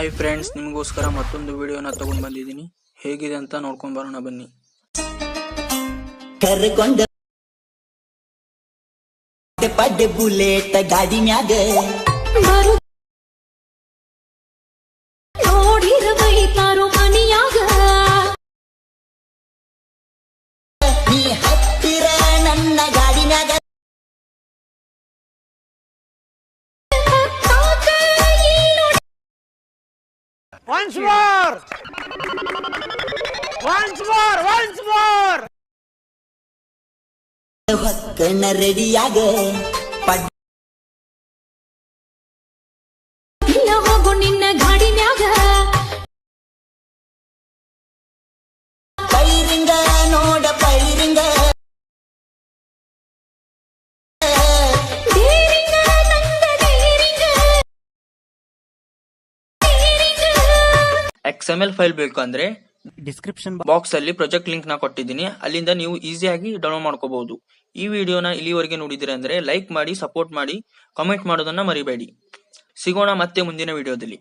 Hi friends, ನಿಮಗೋಸ್ಕರ ಮತ್ತೊಂದು ವಿಡಿಯೋನ ತಗೊಂಡ್ ಬಂದಿದ್ದೀನಿ. ಹೇಗಿದೆ ಅಂತ ನೋಡ್ಕೊಂಡ್ ಬರೋಣ ಬನ್ನಿ. ಕರ್ಕೊಂಡ ಪಡ್ಡೆ ಬುಲೆಟ್ ಗಾಡಿ ಮ್ಯಾಗ ನೋಡಿರ ಬೈತಾರೋ ಮನಿಯಾಗ ನೀ ಹತ್ತಿರ ನನ್ನ ಗಾಡಿ ಮ್ಯಾಗ Once more! Once more! Once more! ಹೊಕ್ಕನ ರೆಡಿಯಾಗ ಪಡ್ಡ ಇಲ್ಲ ಹೋಗು ನಿನ್ನ ಗಾಡಿ ಮ್ಯಾಗ ಪೈರಿಂಗ ನೋಡ ಪೈರಿಂಗ ಡೇರಿಂಗ ನಂದ ಡೇರಿಂಗ XML ಫೈಲ್ ಬೇಕು ಅಂದ್ರೆ ಡಿಸ್ಕ್ರಿಪ್ಷನ್ ಬಾಕ್ಸ್ ಅಲ್ಲಿ ಪ್ರಾಜೆಕ್ಟ್ ಲಿಂಕ್ ನ ಕೊಟ್ಟಿದ್ದೀನಿ. ಅಲ್ಲಿಂದ ನೀವು ಈಸಿಯಾಗಿ ಡೌನ್ಲೋಡ್ ಮಾಡ್ಕೋಬಹುದು. ಈ ವಿಡಿಯೋನ ಇಲ್ಲಿವರೆಗೆ ನೋಡಿದಿರ ಅಂದ್ರೆ ಲೈಕ್ ಮಾಡಿ, ಸಪೋರ್ಟ್ ಮಾಡಿ, ಕಾಮೆಂಟ್ ಮಾಡೋದನ್ನ ಮರಿಬೇಡಿ. ಸಿಗೋಣ ಮತ್ತೆ ಮುಂದಿನ ವಿಡಿಯೋದಲ್ಲಿ.